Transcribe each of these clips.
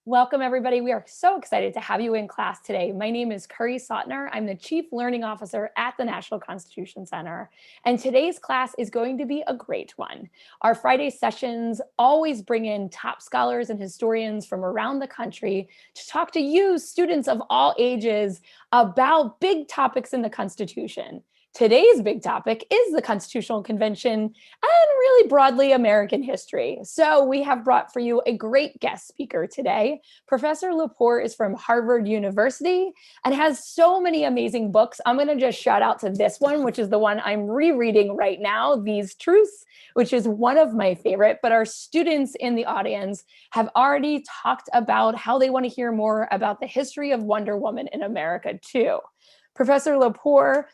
Welcome, everybody. We are so excited to have you in class today. My name is Curry Sautner. I'm the Chief Learning Officer at the National Constitution Center. And today's class is going to be a great one. Our Friday sessions always bring in top scholars and historians from around the country to talk to you, students of all ages, about big topics in the Constitution. Today's big topic is the Constitutional Convention and really broadly American history. So we have brought for you a great guest speaker today. Professor Lepore is from Harvard University and has so many amazing books. I'm going to just shout out to this one, which is the one I'm rereading right now, These Truths, which is one of my favorite, but our students in the audience have already talked about how they want to hear more about the history of Wonder Woman in America too. Professor Lepore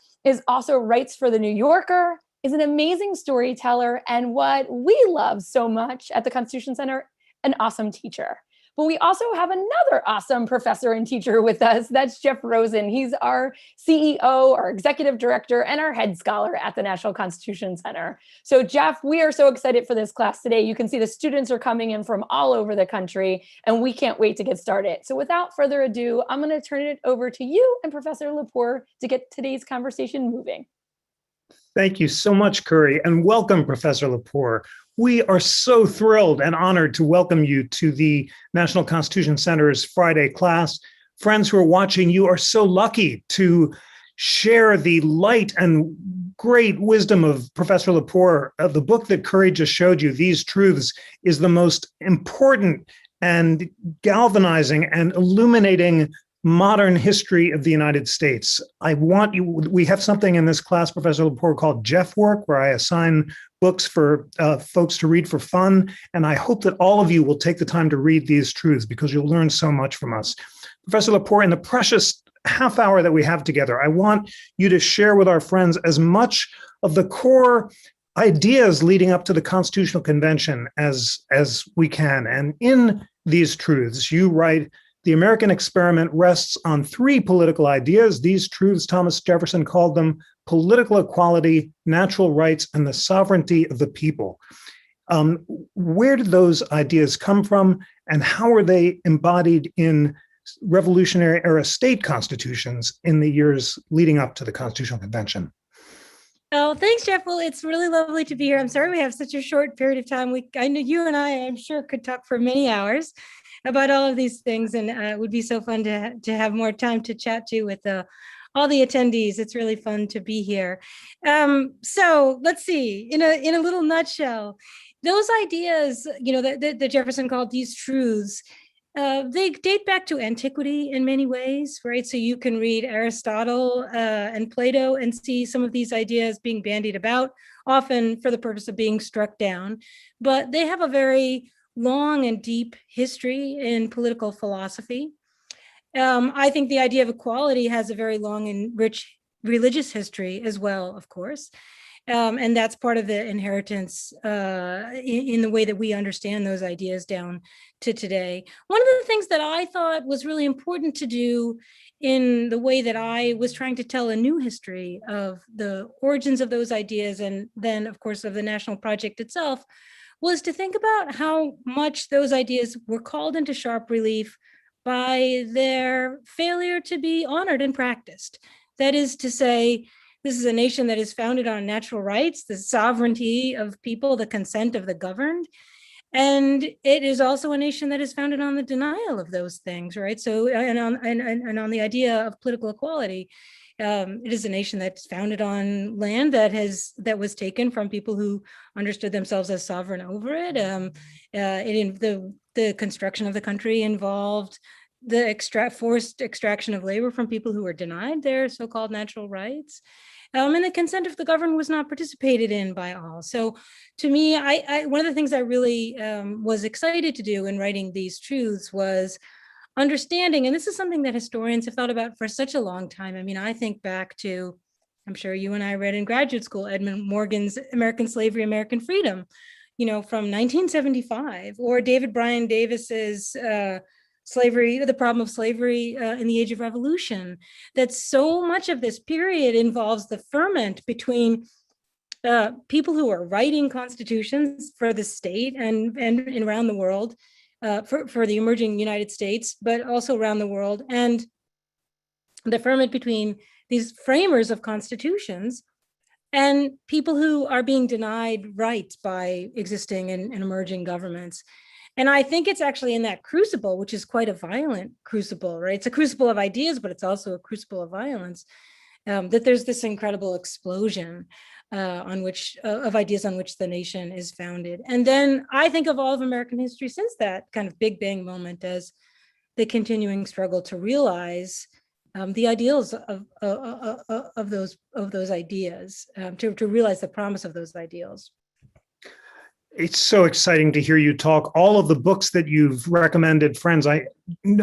also writes for The New Yorker, is an amazing storyteller, and what we love so much at the Constitution Center, an awesome teacher. But we also have another awesome professor and teacher with us. That's Jeff Rosen. He's our CEO, our executive director, and our head scholar at the National Constitution Center. So Jeff, we are so excited for this class today. You can see the students are coming in from all over the country, and we can't wait to get started. So without further ado, I'm going to turn it over to you and Professor Lepore to get today's conversation moving. Thank you so much, Curry, and welcome, Professor Lepore. We are so thrilled and honored to welcome you to the National Constitution Center's Friday class. Friends who are watching, you are so lucky to share the light and great wisdom of Professor Lepore. The book that Curry just showed you, These Truths, is the most important and galvanizing and illuminating modern history of the United States. We have something in this class, Professor Lepore, called Jeff Work, where I assign books for folks to read for fun. And I hope that all of you will take the time to read These Truths because you'll learn so much from us. Professor Lepore, in the precious half hour that we have together, I want you to share with our friends as much of the core ideas leading up to the Constitutional Convention as we can. And in These Truths, you write, the American experiment rests on three political ideas. These truths, Thomas Jefferson called them political equality, natural rights, and the sovereignty of the people. Where did those ideas come from, and how are they embodied in Revolutionary era state constitutions in the years leading up to the Constitutional Convention? Oh, thanks, Jeff. Well, it's really lovely to be here. I'm sorry we have such a short period of time. I know you and I'm sure, could talk for many hours about all of these things, and it would be so fun to have more time to chat to with all the attendees. It's really fun to be here. So let's see, in a little nutshell, those ideas, that Jefferson called these truths, they date back to antiquity in many ways, right? So you can read Aristotle and Plato and see some of these ideas being bandied about, often for the purpose of being struck down, but they have a very long and deep history in political philosophy. I think the idea of equality has a very long and rich religious history as well, of course. And that's part of the inheritance in the way that we understand those ideas down to today. One of the things that I thought was really important to do in the way that I was trying to tell a new history of the origins of those ideas, and then, of course, of the national project itself, was to think about how much those ideas were called into sharp relief by their failure to be honored and practiced. That is to say, this is a nation that is founded on natural rights, the sovereignty of people, the consent of the governed. And it is also a nation that is founded on the denial of those things, right? So, and on the idea of political equality. It is a nation that's founded on land that was taken from people who understood themselves as sovereign over it. The construction of the country involved the forced extraction of labor from people who were denied their so-called natural rights. And the consent of the governed was not participated in by all. So to me, one of the things I really was excited to do in writing These Truths was understanding, and this is something that historians have thought about for such a long time. I mean, I think back to, I'm sure you and I read in graduate school, Edmund Morgan's American Slavery, American Freedom, from 1975, or David Bryan Davis's Slavery, the Problem of Slavery in the Age of Revolution, that so much of this period involves the ferment between people who are writing constitutions for the state and around the world, for the emerging United States, but also around the world, and the ferment between these framers of constitutions and people who are being denied rights by existing and emerging governments. And I think it's actually in that crucible, which is quite a violent crucible, right? It's a crucible of ideas, but it's also a crucible of violence, that there's this incredible explosion of ideas on which the nation is founded. And then I think of all of American history since that kind of Big Bang moment as the continuing struggle to realize the ideals of those ideas, to realize the promise of those ideals. It's so exciting to hear you talk. All of the books that you've recommended, friends, I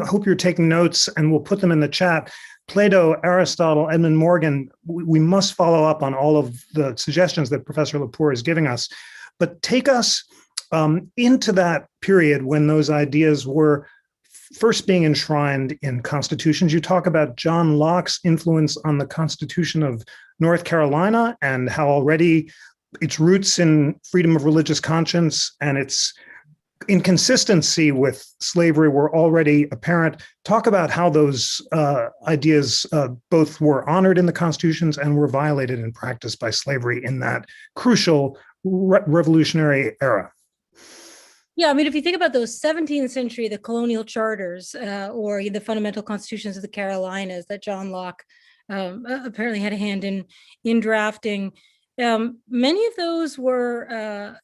hope you're taking notes, and we'll put them in the chat. Plato, Aristotle, Edmund Morgan, we must follow up on all of the suggestions that Professor Lepore is giving us. But take us into that period when those ideas were first being enshrined in constitutions. You talk about John Locke's influence on the Constitution of North Carolina and how already its roots in freedom of religious conscience and its inconsistency with slavery were already apparent. Talk about how those ideas both were honored in the constitutions and were violated in practice by slavery in that crucial revolutionary era. Yeah, I mean, if you think about those 17th century, the colonial charters or the fundamental constitutions of the Carolinas that John Locke apparently had a hand in drafting, many of those were,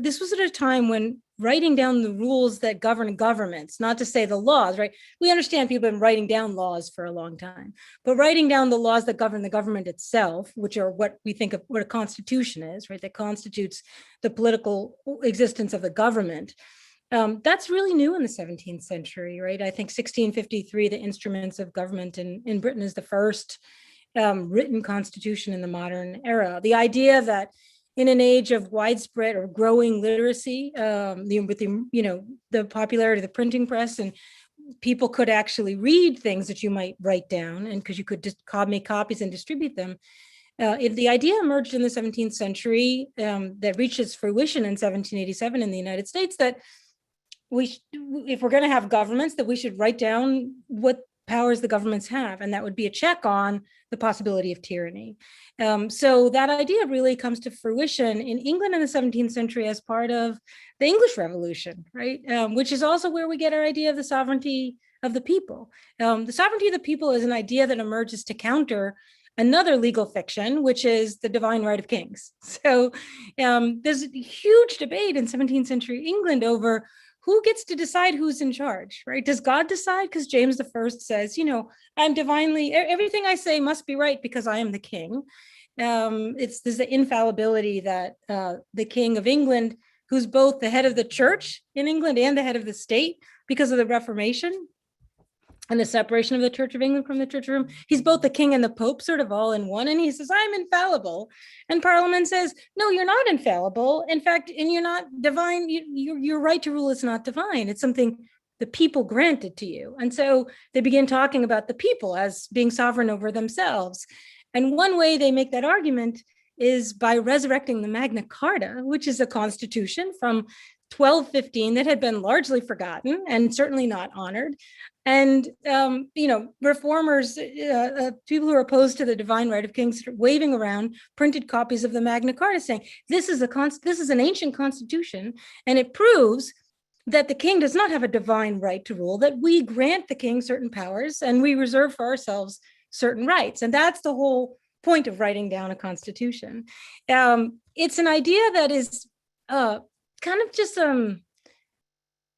this was at a time when writing down the rules that govern governments, not to say the laws, right? We understand people have been writing down laws for a long time, but writing down the laws that govern the government itself, which are what we think of what a constitution is, right? That constitutes the political existence of the government. That's really new in the 17th century, right? I think 1653, the Instruments of Government in Britain is the first written constitution in the modern era. The idea that in an age of widespread or growing literacy, with the popularity of the printing press, and people could actually read things that you might write down, and because you could just make copies and distribute them. The idea emerged in the 17th century that reached its fruition in 1787 in the United States that if we're going to have governments, that we should write down what powers the governments have, and that would be a check on the possibility of tyranny. So that idea really comes to fruition in England in the 17th century as part of the English Revolution, right? Which is also where we get our idea of the sovereignty of the people. The sovereignty of the people is an idea that emerges to counter another legal fiction, which is the divine right of kings. So there's a huge debate in 17th century England over who gets to decide who's in charge, right? Does God decide? Because James I says, I'm divinely, everything I say must be right because I am the king. There's the infallibility that the King of England, who's both the head of the church in England and the head of the state because of the Reformation and the separation of the Church of England from the Church of Rome, he's both the king and the pope sort of all in one. And he says, I'm infallible. And Parliament says, no, you're not infallible. In fact, and you're not divine. Your right to rule is not divine. It's something the people granted to you. And so they begin talking about the people as being sovereign over themselves. And one way they make that argument is by resurrecting the Magna Carta, which is a constitution from 1215 that had been largely forgotten and certainly not honored. And, reformers, people who are opposed to the divine right of kings, waving around printed copies of the Magna Carta saying, this is an ancient constitution, and it proves that the king does not have a divine right to rule, that we grant the king certain powers and we reserve for ourselves certain rights. And that's the whole point of writing down a constitution. It's an idea that is kind of just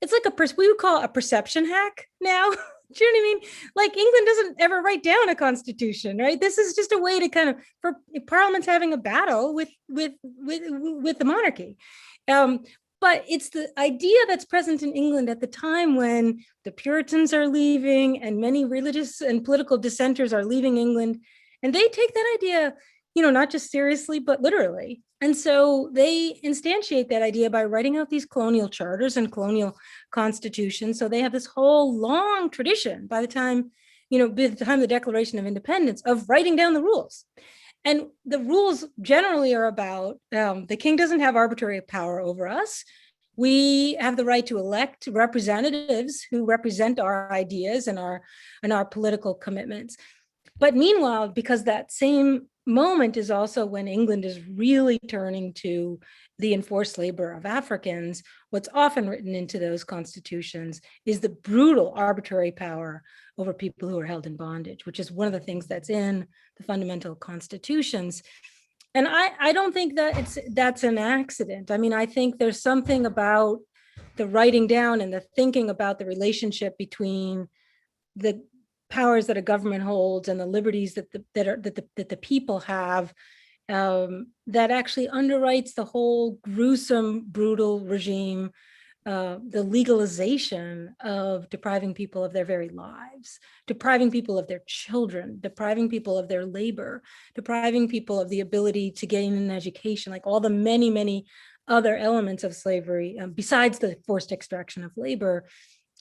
it's like we would call it a perception hack now. Do you know what I mean? Like England doesn't ever write down a constitution, right? This is just a way to kind of, for Parliament's having a battle with the monarchy. But it's the idea that's present in England at the time when the Puritans are leaving and many religious and political dissenters are leaving England. And they take that idea, not just seriously, but literally. And so they instantiate that idea by writing out these colonial charters and colonial constitutions. So they have this whole long tradition by the time the Declaration of Independence of writing down the rules. And the rules generally are about the king doesn't have arbitrary power over us. We have the right to elect representatives who represent our ideas and our political commitments. But meanwhile, because that same moment is also when England is really turning to the enforced labor of Africans, what's often written into those constitutions is the brutal arbitrary power over people who are held in bondage, which is one of the things that's in the fundamental constitutions. And I don't think that that's an accident. I mean, I think there's something about the writing down and the thinking about the relationship between the powers that a government holds and the liberties that the people have, that actually underwrites the whole gruesome, brutal regime, the legalization of depriving people of their very lives, depriving people of their children, depriving people of their labor, depriving people of the ability to gain an education, like all the many, many other elements of slavery, besides the forced extraction of labor,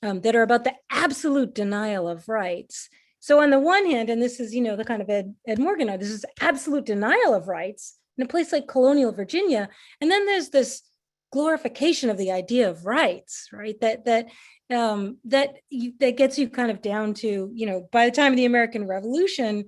that are about the absolute denial of rights. So on the one hand, and this is, the kind of Ed Morgan, this is absolute denial of rights in a place like Colonial Virginia. And then there's this glorification of the idea of rights, right? That gets you kind of down to, by the time of the American Revolution,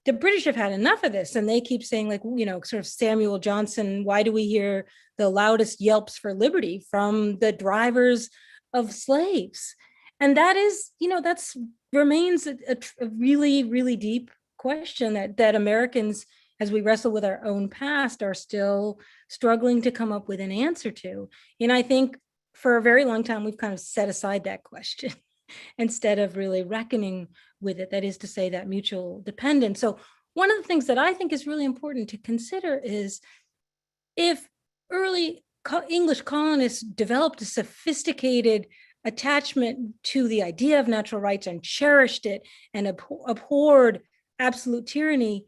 the British have had enough of this, and they keep saying, like, sort of Samuel Johnson, why do we hear the loudest yelps for liberty from the drivers of slaves? And that is, that's remains a really, really deep question that Americans, as we wrestle with our own past, are still struggling to come up with an answer to. And I think for a very long time, we've kind of set aside that question instead of really reckoning with it. That is to say, that mutual dependence. So one of the things that I think is really important to consider is, if early English colonists developed a sophisticated attachment to the idea of natural rights and cherished it and abhorred absolute tyranny,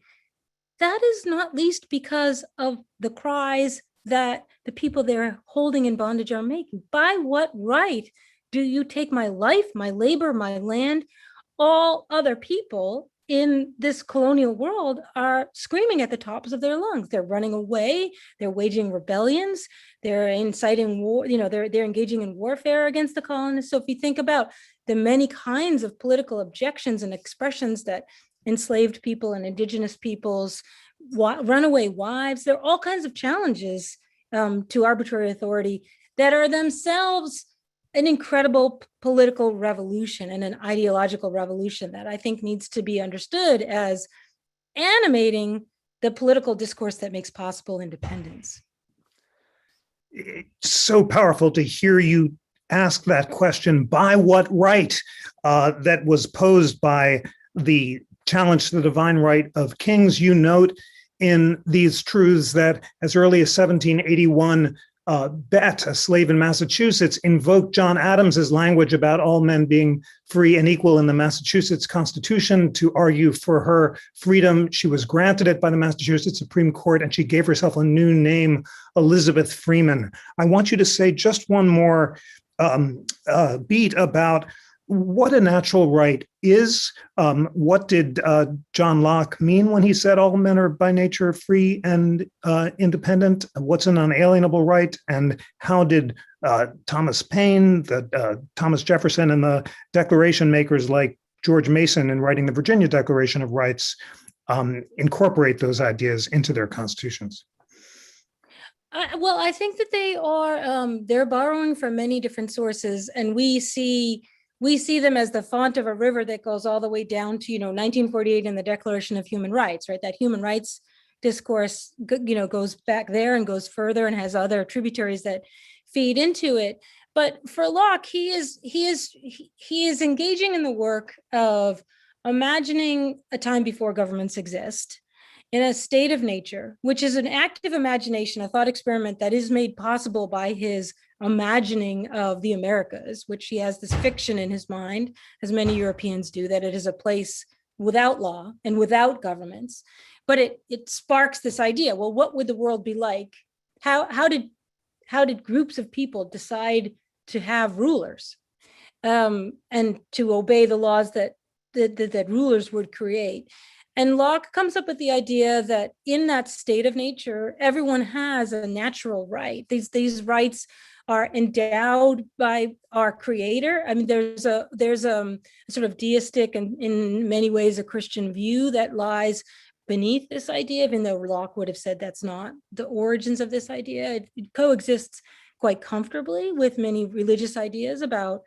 that is not least because of the cries that the people they're holding in bondage are making. By what right do you take my life, my labor, my land? All other people in this colonial world are screaming at the tops of their lungs. They're running away, they're waging rebellions, they're inciting war, they're engaging in warfare against the colonists. So if you think about the many kinds of political objections and expressions that enslaved people and indigenous peoples, runaway wives, there are all kinds of challenges to arbitrary authority that are themselves an incredible political revolution and an ideological revolution that I think needs to be understood as animating the political discourse that makes possible independence. It's so powerful to hear you ask that question, by what right, that was posed by the challenge to the divine right of kings. You note in these truths that as early as 1781, Bett, a slave in Massachusetts, invoked John Adams's language about all men being free and equal in the Massachusetts Constitution to argue for her freedom. She was granted it by the Massachusetts Supreme Court, and she gave herself a new name, Elizabeth Freeman. I want you to say just one more beat about what a natural right is. What did John Locke mean when he said all men are by nature free and independent? What's an unalienable right? And how did Thomas Paine, Thomas Jefferson, and the Declaration makers like George Mason in writing the Virginia Declaration of Rights incorporate those ideas into their constitutions? Well, I think that they're borrowing from many different sources, and we see them as the font of a river that goes all the way down to 1948 and the Declaration of Human Rights, right? That human rights discourse goes back there and goes further and has other tributaries that feed into it. But for Locke, he is engaging in the work of imagining a time before governments exist, in a state of nature, which is an active imagination, a thought experiment that is made possible by his imagining of the Americas, which he has this fiction in his mind, as many Europeans do, that it is a place without law and without governments. But it sparks this idea, well, what would the world be like? How did groups of people decide to have rulers and to obey the laws that rulers would create? And Locke comes up with the idea that in that state of nature, everyone has a natural right. These rights are endowed by our creator. I mean, there's a sort of deistic and in many ways a Christian view that lies beneath this idea, even though Locke would have said that's not the origins of this idea. It coexists quite comfortably with many religious ideas about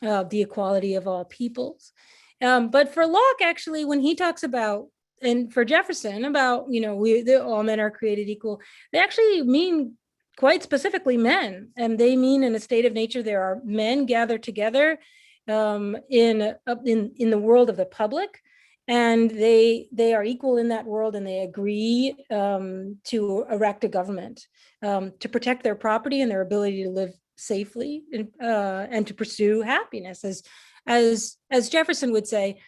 the equality of all peoples. But for Locke, actually, when he talks about, and for Jefferson, about, all men are created equal, they actually mean quite specifically men. And they mean in a state of nature, there are men gathered together in the world of the public, and they are equal in that world, and they agree to erect a government to protect their property and their ability to live safely and to pursue happiness, as Jefferson would say.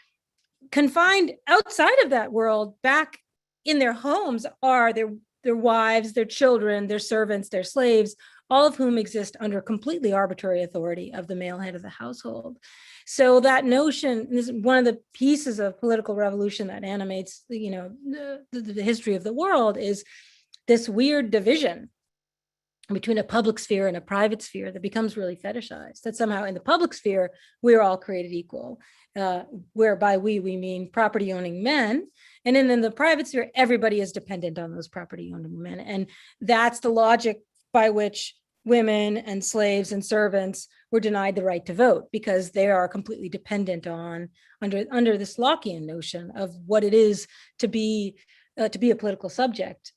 Confined outside of that world, back in their homes, are their wives, their children, their servants, their slaves, all of whom exist under completely arbitrary authority of the male head of the household. So that notion is one of the pieces of political revolution that animates, the history of the world, is this weird division between a public sphere and a private sphere that becomes really fetishized, that somehow in the public sphere, we're all created equal, whereby we mean property owning men. And then in the private sphere, everybody is dependent on those property owning men. And that's the logic by which women and slaves and servants were denied the right to vote, because they are completely dependent on, under this Lockean notion of what it is to be a political subject,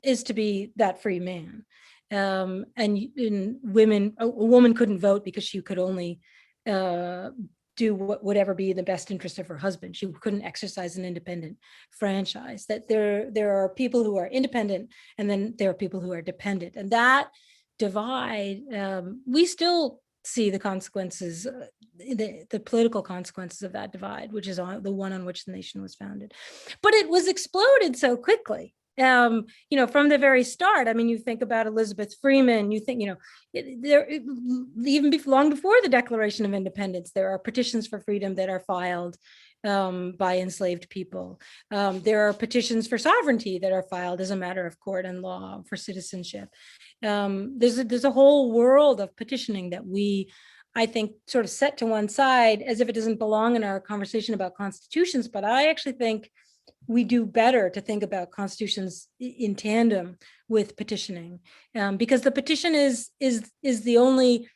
is to be that free man. And in women, a woman couldn't vote because she could only do what would ever be in the best interest of her husband. She couldn't exercise an independent franchise. That there are people who are independent, and then there are people who are dependent. And that divide, we still see the consequences, the political consequences of that divide, which is the one on which the nation was founded. But it was exploded so quickly. From the very start. I mean, you think about Elizabeth Freeman, you think, long before the Declaration of Independence, there are petitions for freedom that are filed by enslaved people. There are petitions for sovereignty that are filed as a matter of court and law for citizenship. There's a whole world of petitioning that we, I think, sort of set to one side as if it doesn't belong in our conversation about constitutions. But I actually think we do better to think about constitutions in tandem with petitioning, because the petition is the only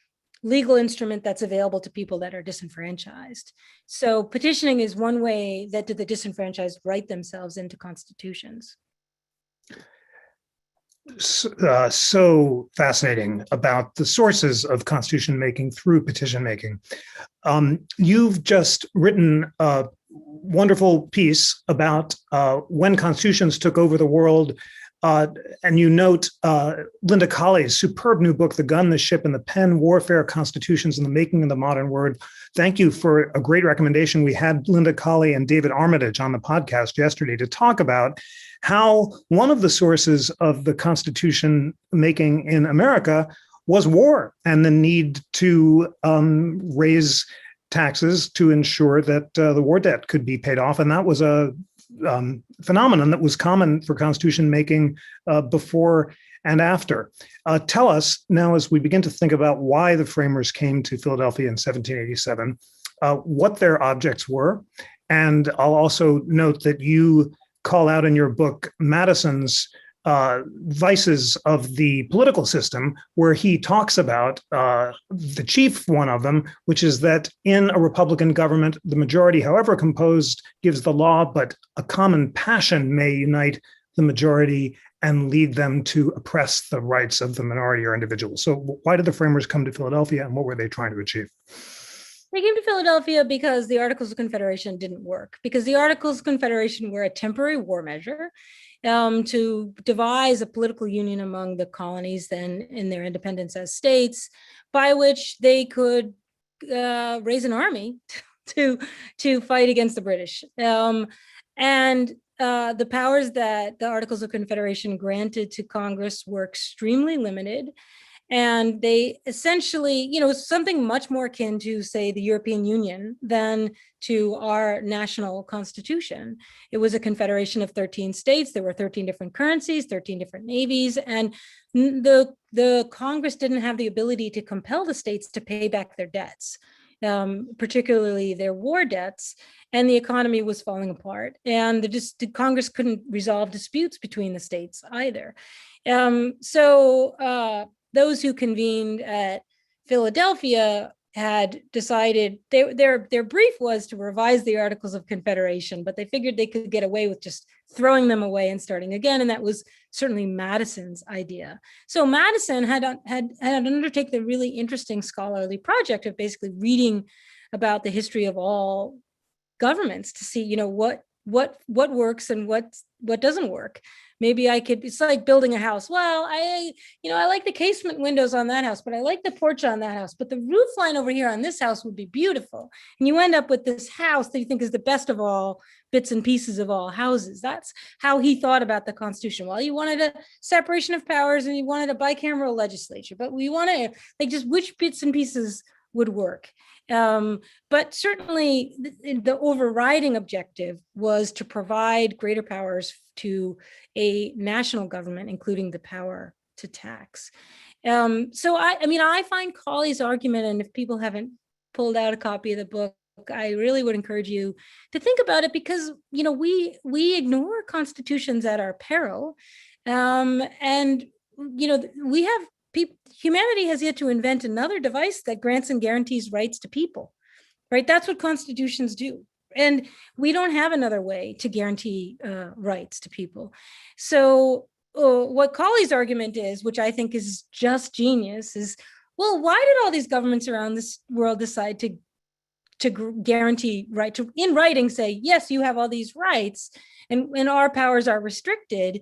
legal instrument that's available to people that are disenfranchised. So petitioning is one way that the disenfranchised write themselves into constitutions. So fascinating about the sources of constitution making through petition making. You've just written a wonderful piece about when constitutions took over the world. And you note Linda Colley's superb new book, The Gun, the Ship, and the Pen, Warfare, Constitutions, and the Making of the Modern Word. Thank you for a great recommendation. We had Linda Colley and David Armitage on the podcast yesterday to talk about how one of the sources of the Constitution making in America was war and the need to raise taxes to ensure that the war debt could be paid off. And that was a phenomenon that was common for constitution making before and after. Tell us now, as we begin to think about why the framers came to Philadelphia in 1787, what their objects were. And I'll also note that you call out in your book Madison's vices of the political system, where he talks about the chief one of them, which is that in a Republican government, the majority, however composed, gives the law, but a common passion may unite the majority and lead them to oppress the rights of the minority or individual. So why did the framers come to Philadelphia, and what were they trying to achieve? They came to Philadelphia because the Articles of Confederation didn't work, because the Articles of Confederation were a temporary war measure to devise a political union among the colonies then in their independence as states, by which they could raise an army to fight against the British. And the powers that the Articles of Confederation granted to Congress were extremely limited. And they essentially, something much more akin to, say, the European Union than to our national constitution. It was a confederation of 13 states. There were 13 different currencies, 13 different navies, and the Congress didn't have the ability to compel the states to pay back their debts, particularly their war debts, and the economy was falling apart. And the Congress couldn't resolve disputes between the states either. Those who convened at Philadelphia had decided their brief was to revise the Articles of Confederation, but they figured they could get away with just throwing them away and starting again. And that was certainly Madison's idea. So Madison had undertaken the really interesting scholarly project of basically reading about the history of all governments to see, what works and what doesn't work. Maybe it's like building a house. Well, I like the casement windows on that house, but I like the porch on that house. But the roof line over here on this house would be beautiful. And you end up with this house that you think is the best of all bits and pieces of all houses. That's how he thought about the Constitution. Well, you wanted a separation of powers and you wanted a bicameral legislature, but we wanted just which bits and pieces would work. But certainly the overriding objective was to provide greater powers to a national government, including the power to tax. So I find Colley's argument, and if people haven't pulled out a copy of the book, I really would encourage you to think about it, because we ignore constitutions at our peril, and we have humanity has yet to invent another device that grants and guarantees rights to people, right? That's what constitutions do. And we don't have another way to guarantee rights to people. So what Colley's argument is, which I think is just genius, is, well, why did all these governments around this world decide to guarantee right to, in writing, say, yes, you have all these rights and our powers are restricted?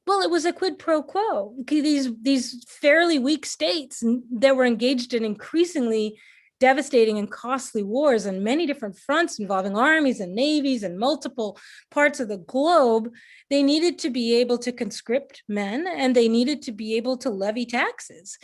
Well, it was a quid pro quo. These fairly weak states that were engaged in increasingly devastating and costly wars on many different fronts involving armies and navies and multiple parts of the globe, they needed to be able to conscript men, and they needed to be able to levy taxes.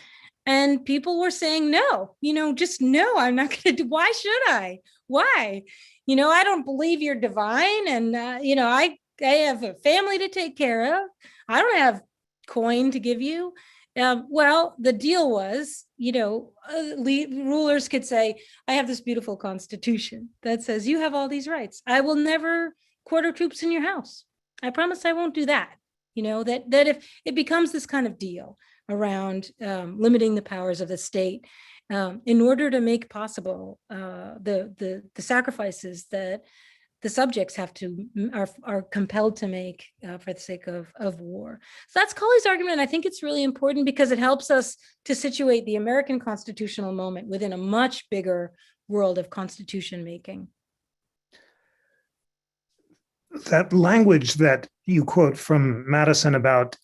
And people were saying, no, just no, I'm not going to do, why should I? Why? I don't believe you're divine. And, I have a family to take care of. I don't have coin to give you. Well, the deal was, rulers could say, I have this beautiful constitution that says you have all these rights. I will never quarter troops in your house. I promise I won't do that. That if it becomes this kind of deal around limiting the powers of the state in order to make possible the sacrifices that the subjects are compelled to make for the sake of war. So that's Colley's argument. And I think it's really important because it helps us to situate the American constitutional moment within a much bigger world of constitution making. That language that you quote from Madison about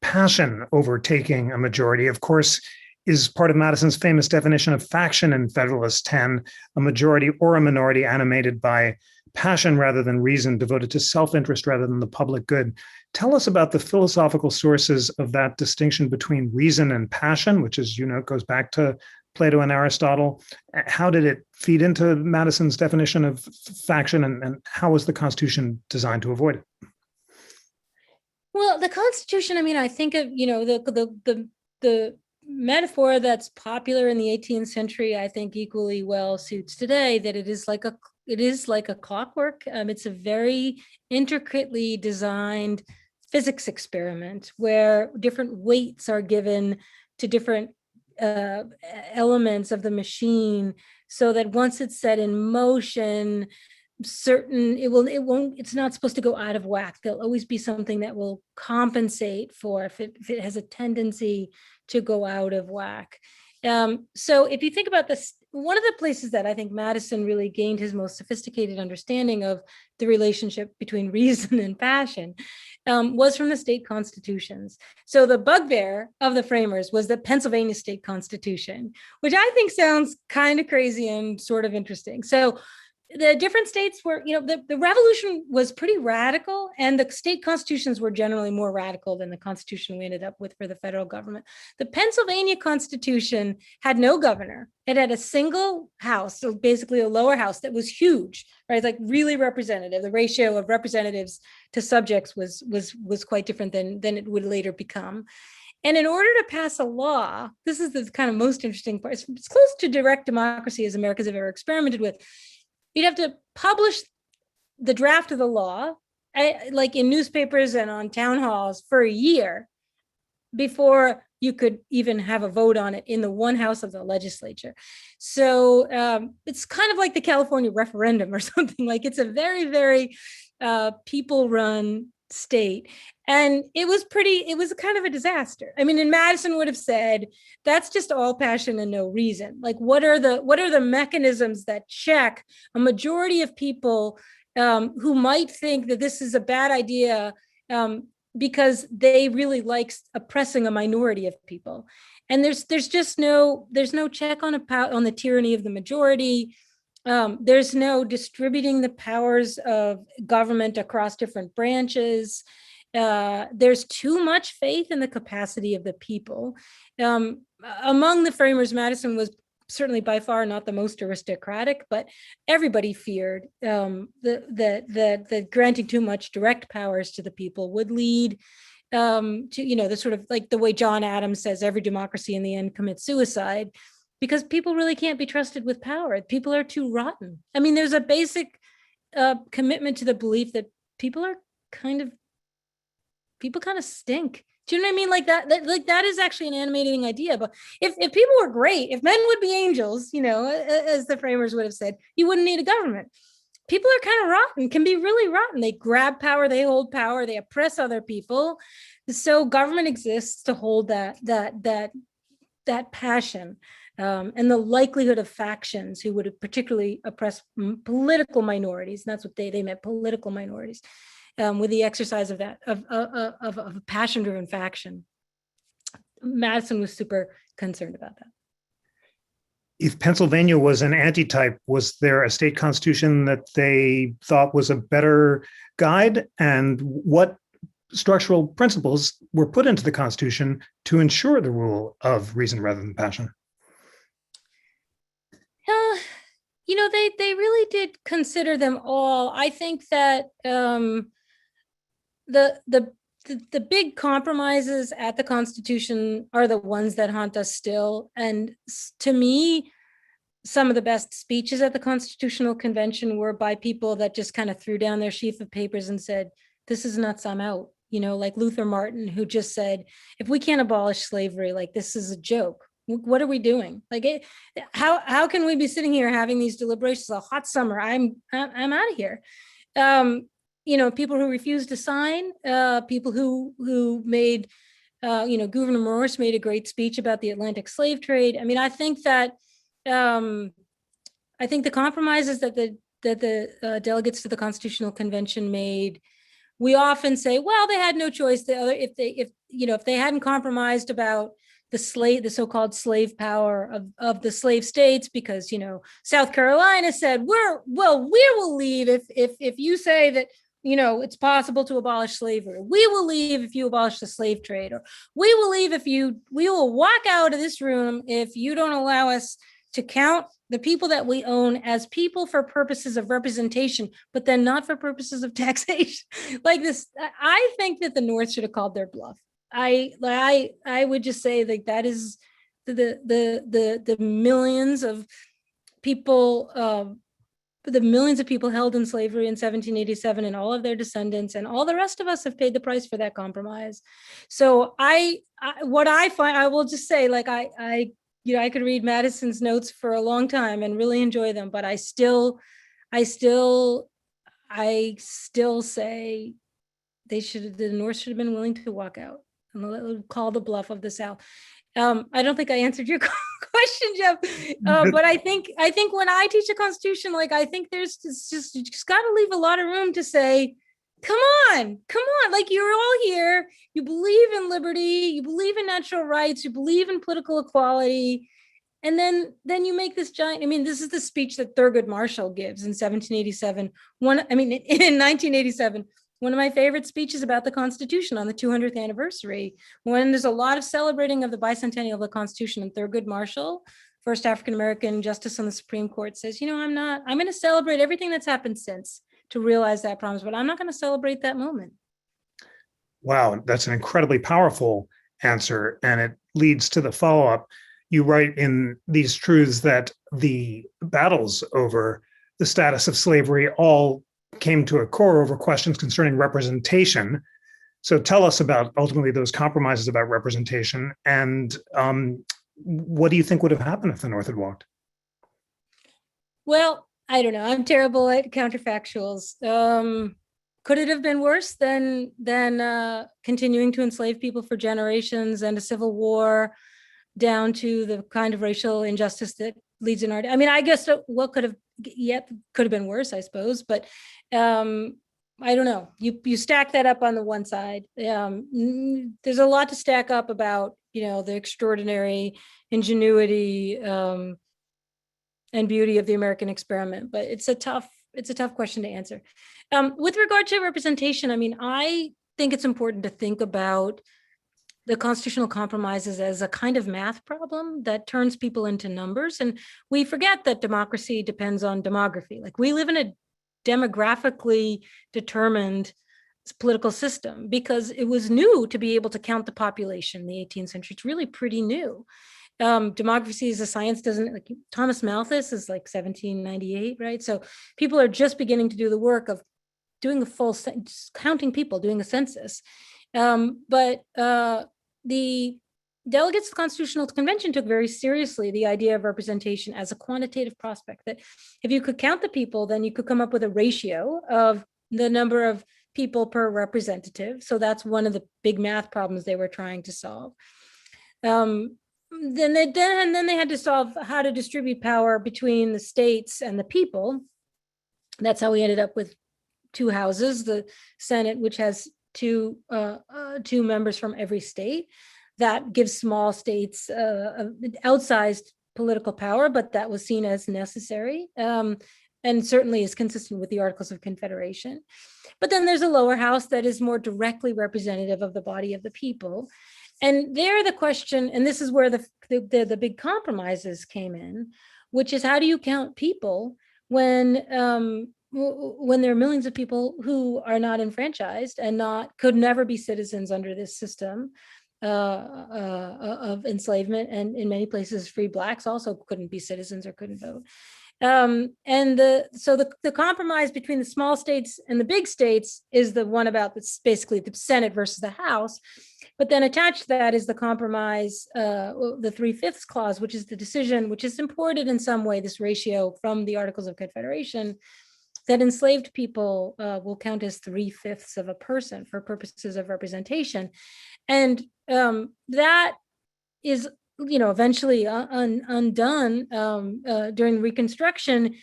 passion overtaking a majority, of course, is part of Madison's famous definition of faction in Federalist 10, a majority or a minority animated by passion rather than reason, devoted to self-interest rather than the public good. Tell us about the philosophical sources of that distinction between reason and passion, which is, goes back to Plato and Aristotle. How did it feed into Madison's definition of faction, and how was the Constitution designed to avoid it? Well, the Constitution, I think of, the metaphor that's popular in the 18th century, I think equally well suits today, that it is like a clockwork. It's a very intricately designed physics experiment where different weights are given to different elements of the machine, so that once it's set in motion, it's not supposed to go out of whack. There'll always be something that will compensate for if it has a tendency to go out of whack. So if you think about this, one of the places that I think Madison really gained his most sophisticated understanding of the relationship between reason and passion was from the state constitutions. So the bugbear of the framers was the Pennsylvania state constitution, which I think sounds kind of crazy and sort of interesting. So the different states were, the revolution was pretty radical, and the state constitutions were generally more radical than the constitution we ended up with for the federal government. The Pennsylvania Constitution had no governor. It had a single house, so basically a lower house that was huge, right? Like really representative. The ratio of representatives to subjects was quite different than it would later become. And in order to pass a law, this is the kind of most interesting part. It's close to direct democracy as Americans have ever experimented with. You'd have to publish the draft of the law, like in newspapers and on town halls, for a year before you could even have a vote on it in the one house of the legislature. So it's kind of like the California referendum or something. Like, it's a very, very people-run state. And it was kind of a disaster. I mean, and Madison would have said, that's just all passion and no reason. Like, what are the mechanisms that check a majority of people who might think that this is a bad idea because they really like oppressing a minority of people? And there's no check on the tyranny of the majority. There's no distributing the powers of government across different branches. There's too much faith in the capacity of the people. Among the framers, Madison was certainly by far not the most aristocratic, but everybody feared that granting too much direct powers to the people would lead to, the sort of like the way John Adams says, every democracy in the end commits suicide, because people really can't be trusted with power. People are too rotten. I mean, there's a basic commitment to the belief that people kind of stink. Do you know what I mean? Like that is actually an animating idea. But if people were great, if men would be angels, as the framers would have said, you wouldn't need a government. People are kind of rotten, can be really rotten. They grab power, they hold power, they oppress other people. So government exists to hold that passion. And the likelihood of factions who would particularly oppress political minorities, and that's what they meant, political minorities, with the exercise of that, of a passion-driven faction. Madison was super concerned about that. If Pennsylvania was an antitype, was there a state constitution that they thought was a better guide? And what structural principles were put into the Constitution to ensure the rule of reason rather than passion? They really did consider them all. I think that the big compromises at the Constitution are the ones that haunt us still. And to me, some of the best speeches at the Constitutional Convention were by people that just kind of threw down their sheaf of papers and said, this is nuts, I'm out. Like Luther Martin, who just said, if we can't abolish slavery, like, this is a joke. What are we doing? Like, how can we be sitting here having these deliberations? A hot summer, I'm out of here. People who refused to sign, people who made, Gouverneur Morris made a great speech about the Atlantic slave trade. I mean, I think that the compromises that the delegates to the Constitutional Convention made, we often say, well, they had no choice. If they hadn't compromised about the so-called slave power of the slave states, because South Carolina said, we will leave if you say that it's possible to abolish slavery. We will leave if you abolish the slave trade, or we will leave we will walk out of this room if you don't allow us to count the people that we own as people for purposes of representation, but then not for purposes of taxation. Like this, I think that the North should have called their bluff. I would just say, like, that is the millions of people, held in slavery in 1787, and all of their descendants, and all the rest of us have paid the price for that compromise. So I will just say, like, I could read Madison's notes for a long time and really enjoy them, but I still say the North should have been willing to walk out and call the bluff of the South. I don't think I answered your question, Jeff, but I think when I teach a Constitution, like, I think you just got to leave a lot of room to say, come on, like, you're all here, you believe in liberty, you believe in natural rights, you believe in political equality, then you make this giant, I mean, this is the speech that Thurgood Marshall gives in 1787. In 1987, one of my favorite speeches about the Constitution on the 200th anniversary, when there's a lot of celebrating of the bicentennial of the Constitution, and Thurgood Marshall, first African-American justice on the Supreme Court, says, I'm going to celebrate everything that's happened since to realize that promise, but I'm not going to celebrate that moment. Wow, that's an incredibly powerful answer. And it leads to the follow-up. You write in these truths that the battles over the status of slavery all came to a core over questions concerning representation. So tell us about ultimately those compromises about representation, and what do you think would have happened if the North had walked? Well, I don't know. I'm terrible at counterfactuals. Could it have been worse than continuing to enslave people for generations and a civil war down to the kind of racial injustice that leads in our day? I mean, I guess what could have been worse, I suppose, but I don't know. You stack that up on the one side. There's a lot to stack up about, the extraordinary ingenuity and beauty of the American experiment, but it's a tough question to answer. With regard to representation, I mean, I think it's important to think about the constitutional compromises as a kind of math problem that turns people into numbers. And we forget that democracy depends on demography. Like, we live in a demographically determined political system because it was new to be able to count the population in the 18th century. It's really pretty new. Demography is a science, like Thomas Malthus is like 1798, right? So people are just beginning to do the work of doing a full counting people, doing a census. But the delegates of the Constitutional Convention took very seriously the idea of representation as a quantitative prospect, that if you could count the people, then you could come up with a ratio of the number of people per representative. So that's one of the big math problems they were trying to solve. Then they had to solve how to distribute power between the states and the people. That's how we ended up with two houses, the Senate, which has two members from every state. That gives small states outsized political power, but that was seen as necessary, and certainly is consistent with the Articles of Confederation. But then there's a lower house that is more directly representative of the body of the people. And there the question, and this is where the big compromises came in, which is, how do you count people when there are millions of people who are not enfranchised and could never be citizens under this system of enslavement, and in many places free Blacks also couldn't be citizens or couldn't vote. So the compromise between the small states and the big states is the one about basically the Senate versus the House. But then attached to that is the compromise, the 3/5 clause, which is the decision, which is imported in some way, this ratio from the Articles of Confederation, that enslaved people will count as 3/5 of a person for purposes of representation. And that is, eventually undone during Reconstruction,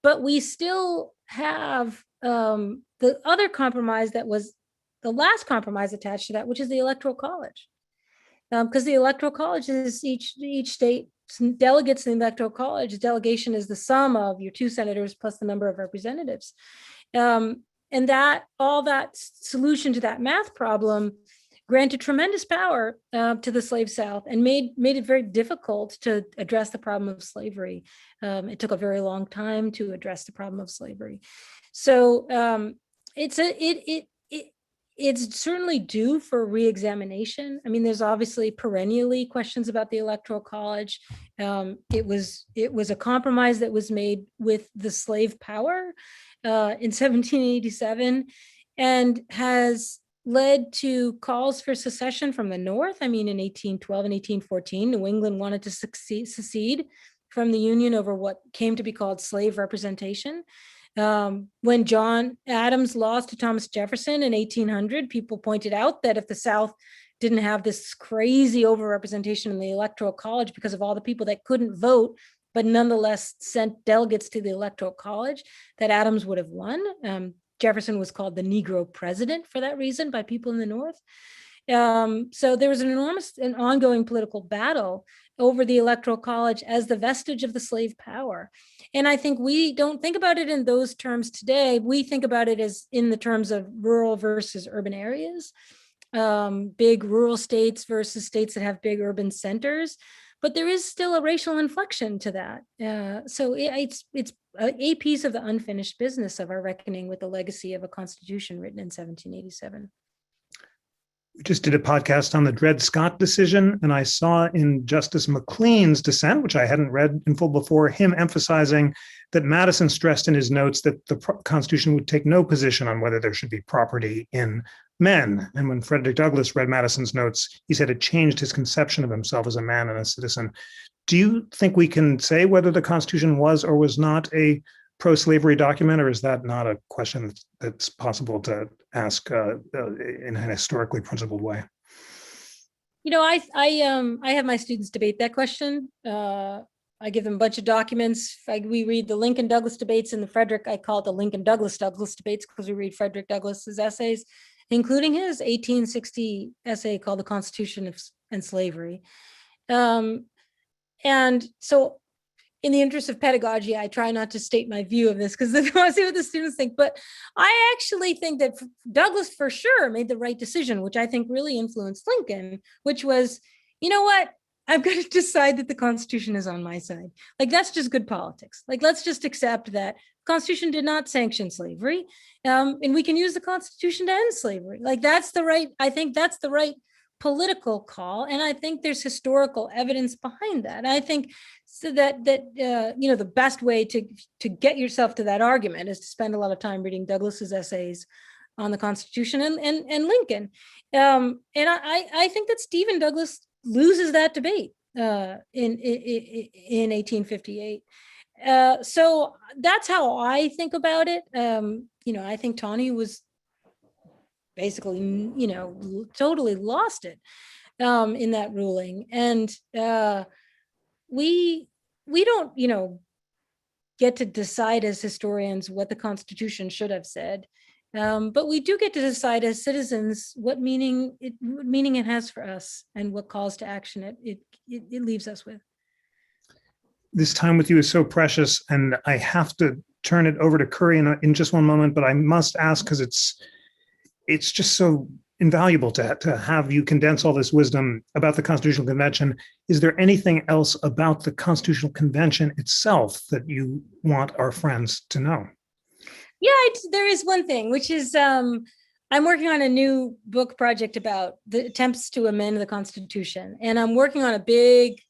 but we still have the other compromise that was the last compromise attached to that, which is the Electoral College. Because the Electoral College is each state delegates in the Electoral College. Delegation is the sum of your two senators plus the number of representatives. And that solution to that math problem granted tremendous power to the slave South and made it very difficult to address the problem of slavery. It took a very long time to address the problem of slavery. So it's certainly due for reexamination. I mean, there's obviously perennially questions about the Electoral College. It was a compromise that was made with the slave power in 1787 and has led to calls for secession from the North. I mean, in 1812 and 1814, New England wanted to secede from the Union over what came to be called slave representation. When John Adams lost to Thomas Jefferson in 1800, people pointed out that if the South didn't have this crazy overrepresentation in the Electoral College because of all the people that couldn't vote, but nonetheless sent delegates to the Electoral College, that Adams would have won. Jefferson was called the Negro president for that reason by people in the North. So there was an ongoing political battle over the Electoral College as the vestige of the slave power. And I think we don't think about it in those terms today. We think about it as in the terms of rural versus urban areas, big rural states versus states that have big urban centers. But there is still a racial inflection to that. So it's a piece of the unfinished business of our reckoning with the legacy of a constitution written in 1787. We just did a podcast on the Dred Scott decision, and I saw in Justice McLean's dissent, which I hadn't read in full before, him emphasizing that Madison stressed in his notes that the Constitution would take no position on whether there should be property in men. And when Frederick Douglass read Madison's notes, he said it changed his conception of himself as a man and a citizen. Do you think we can say whether the Constitution was or was not a pro-slavery document, or is that not a question that's possible to ask in an historically principled way? You know, I have my students debate that question. I give them a bunch of documents. We read the Lincoln Douglas debates and the Frederick, I call it the Lincoln Douglas debates, because we read Frederick Douglass's essays, including his 1860 essay called The Constitution and Slavery. And so in the interest of pedagogy, I try not to state my view of this because I want to see what the students think. But I actually think that Douglas for sure made the right decision, which I think really influenced Lincoln, which was, you know what? I've got to decide that the Constitution is on my side. Like, that's just good politics. Like, let's just accept that the Constitution did not sanction slavery. And we can use the Constitution to end slavery. Like, I think that's the right political call. And I think there's historical evidence behind that. And I think so that the best way to get yourself to that argument is to spend a lot of time reading Douglas's essays on the Constitution and Lincoln. And I think that Stephen Douglas loses that debate in 1858. So that's how I think about it. I think Taney was basically, totally lost it in that ruling. And we don't, get to decide as historians what the Constitution should have said. But we do get to decide as citizens what meaning it has for us and what calls to action it leaves us with. This time with you is so precious, and I have to turn it over to Curry in just one moment, but I must ask, because it's just so invaluable to have you condense all this wisdom about the Constitutional Convention. Is there anything else about the Constitutional Convention itself that you want our friends to know? Yeah, there is one thing, which is I'm working on a new book project about the attempts to amend the Constitution. And I'm working on a big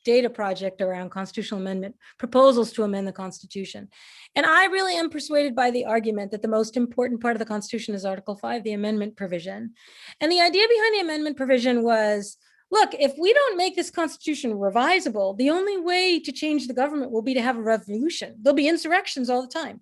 data project around constitutional amendment, proposals to amend the Constitution. And I really am persuaded by the argument that the most important part of the Constitution is Article 5, the amendment provision. And the idea behind the amendment provision was, look, if we don't make this Constitution revisable, the only way to change the government will be to have a revolution. There'll be insurrections all the time.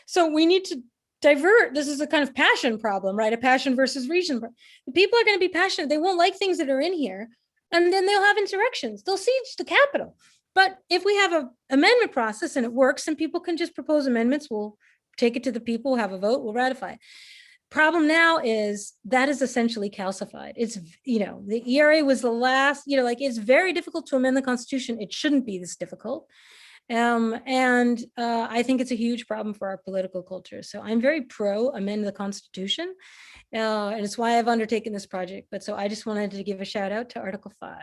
So we need to divert. This is a kind of passion problem, right? A passion versus reason. The people are going to be passionate. They won't like things that are in here. And then they'll have insurrections. They'll siege the Capitol. But if we have an amendment process and it works and people can just propose amendments, we'll take it to the people, have a vote, we'll ratify it. Problem now is that is essentially calcified. It's, the ERA was the last, it's very difficult to amend the Constitution. It shouldn't be this difficult. And I think it's a huge problem for our political culture. So I'm very pro amend the Constitution. And it's why I've undertaken this project. But so I just wanted to give a shout out to Article 5.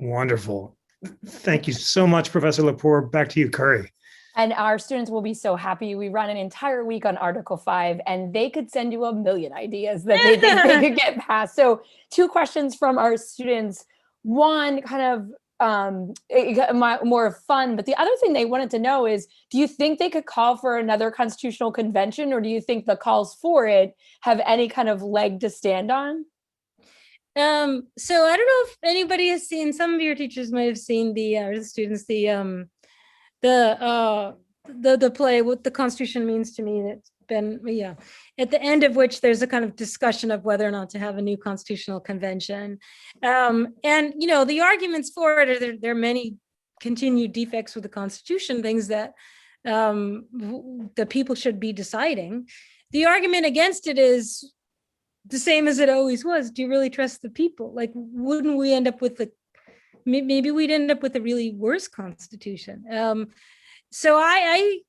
Wonderful. Thank you so much, Professor Lepore. Back to you, Curry. And our students will be so happy. We run an entire week on Article 5, and they could send you a million ideas that they think they could get past. So 2 questions from our students. One kind of more fun, but the other thing they wanted to know is, do you think they could call for another constitutional convention, or do you think the calls for it have any kind of leg to stand on? So I don't know if anybody has seen, some of your teachers might have seen the students, the play, What the Constitution Means to Me. That's been, at the end of which there's a kind of discussion of whether or not to have a new constitutional convention. And, the arguments for it are there are many continued defects with the Constitution, things that the people should be deciding. The argument against it is the same as it always was. Do you really trust the people? Like, wouldn't we end up with the maybe we'd end up with a really worse constitution. So I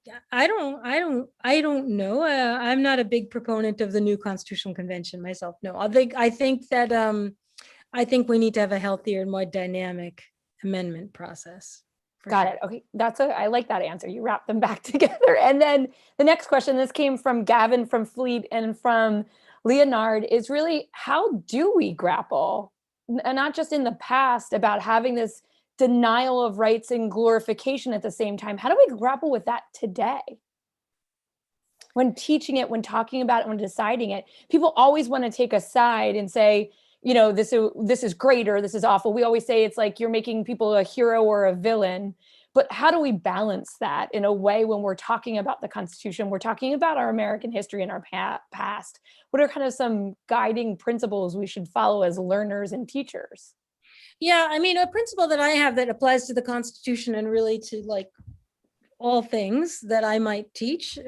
don't know. I'm not a big proponent of the new constitutional convention myself. No, I think that I think we need to have a healthier and more dynamic amendment process. Got it. Okay. I like that answer. You wrap them back together. And then the next question, this came from Gavin, from Fleet, and from Leonard, is really, how do we grapple, and not just in the past, about having this denial of rights and glorification at the same time? How do we grapple with that today? When teaching it, when talking about it, when deciding it, people always want to take a side and say, this is great or this is awful. We always say it's like you're making people a hero or a villain. But how do we balance that in a way when we're talking about the Constitution, we're talking about our American history and our past? What are kind of some guiding principles we should follow as learners and teachers? Yeah, I mean, a principle that I have that applies to the Constitution and really to like all things that I might teach,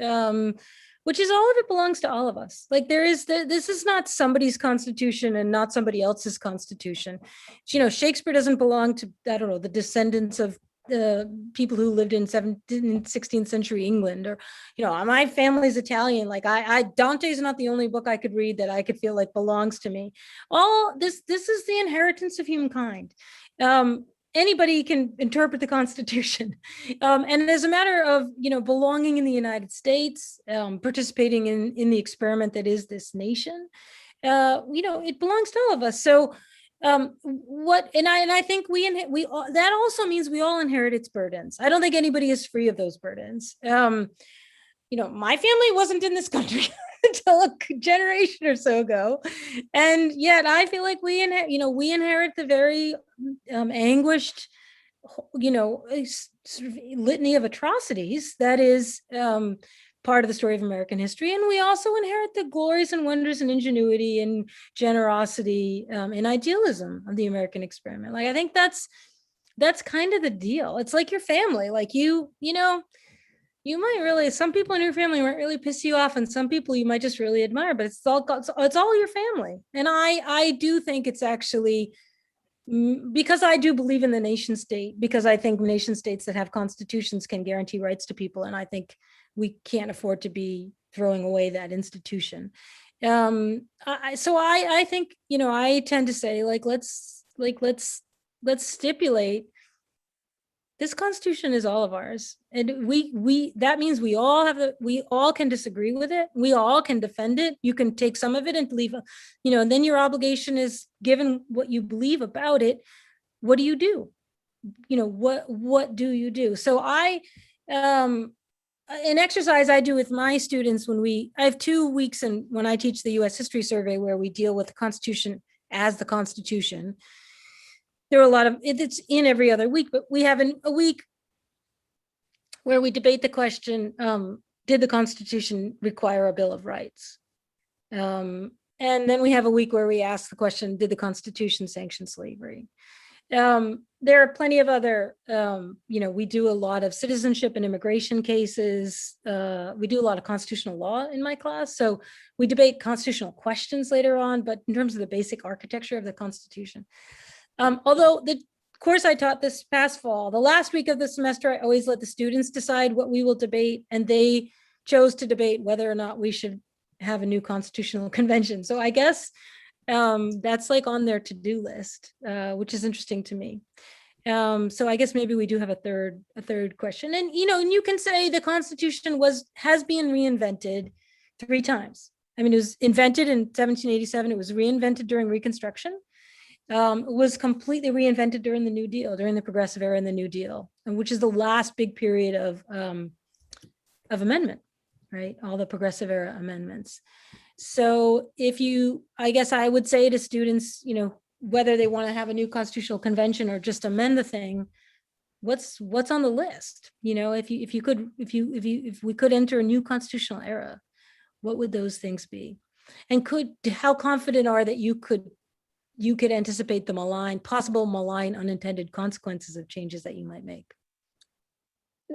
which is all of it belongs to all of us. Like this is not somebody's Constitution and not somebody else's Constitution. Shakespeare doesn't belong to, I don't know, the descendants of people who lived in 16th century England, or, my family's Italian. Like Dante's not the only book I could read that I could feel like belongs to me. All this is the inheritance of humankind. Anybody can interpret the Constitution. And as a matter of, belonging in the United States, participating in the experiment that is this nation, it belongs to all of us. So I think that also means we all inherit its burdens. I don't think anybody is free of those burdens. My family wasn't in this country until a generation or so ago, and yet I feel like we inherit the very anguished, sort of litany of atrocities that is part of the story of American history. And we also inherit the glories and wonders and ingenuity and generosity and idealism of the American experiment. Like, I think that's kind of the deal. It's like your family. Like you might really, some people in your family might really piss you off, and some people you might just really admire, but it's all your family. And I do think it's actually, because I do believe in the nation state, because I think nation states that have constitutions can guarantee rights to people. And I think we can't afford to be throwing away that institution. So I think, I tend to say, let's stipulate this Constitution is all of ours. And that means we all can disagree with it. We all can defend it. You can take some of it and leave, and then your obligation is, given what you believe about it, what do you do? What do you do? So an exercise I do with my students I have 2 weeks when I teach the US History Survey, where we deal with the Constitution as the Constitution. There are a lot of, it's in every other week, but we have a week where we debate the question, did the Constitution require a Bill of Rights? And then we have a week where we ask the question, did the Constitution sanction slavery? There are plenty of other, we do a lot of citizenship and immigration cases. We do a lot of constitutional law in my class. So we debate constitutional questions later on, but in terms of the basic architecture of the Constitution. Although the course I taught this past fall, the last week of the semester, I always let the students decide what we will debate, and they chose to debate whether or not we should have a new constitutional convention. So I guess that's like on their to-do list, which is interesting to me. So I guess maybe we do have a third question. And, and you can say the Constitution has been reinvented 3 times. I mean, it was invented in 1787. It was reinvented during Reconstruction. Was completely reinvented during the New Deal, during the Progressive Era and the New Deal, and which is the last big period of amendment, right? All the Progressive Era amendments. So I guess I would say to students, whether they want to have a new constitutional convention or just amend the thing, what's on the list? If we could enter a new constitutional era, what would those things be? And how confident are that you could anticipate the possible malign unintended consequences of changes that you might make?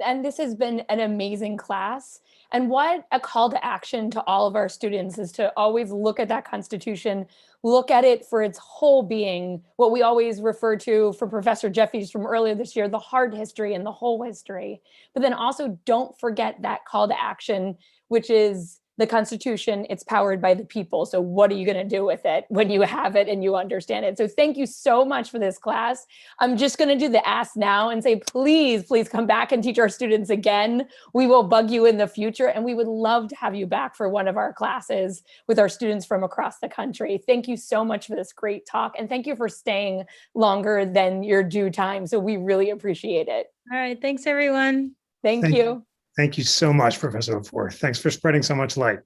And this has been an amazing class. And what a call to action to all of our students is to always look at that Constitution, look at it for its whole being, what we always refer to from Professor Jeffries from earlier this year, the hard history and the whole history. But then also don't forget that call to action, which is the Constitution, it's powered by the people. So what are you going to do with it when you have it and you understand it? So thank you so much for this class. I'm just going to do the ask now and say, please, please come back and teach our students again. We will bug you in the future, and we would love to have you back for one of our classes with our students from across the country. Thank you so much for this great talk, and thank you for staying longer than your due time. So we really appreciate it. All right. Thanks, everyone. Thank you. Thank you so much, Professor Lepore. Thanks for spreading so much light.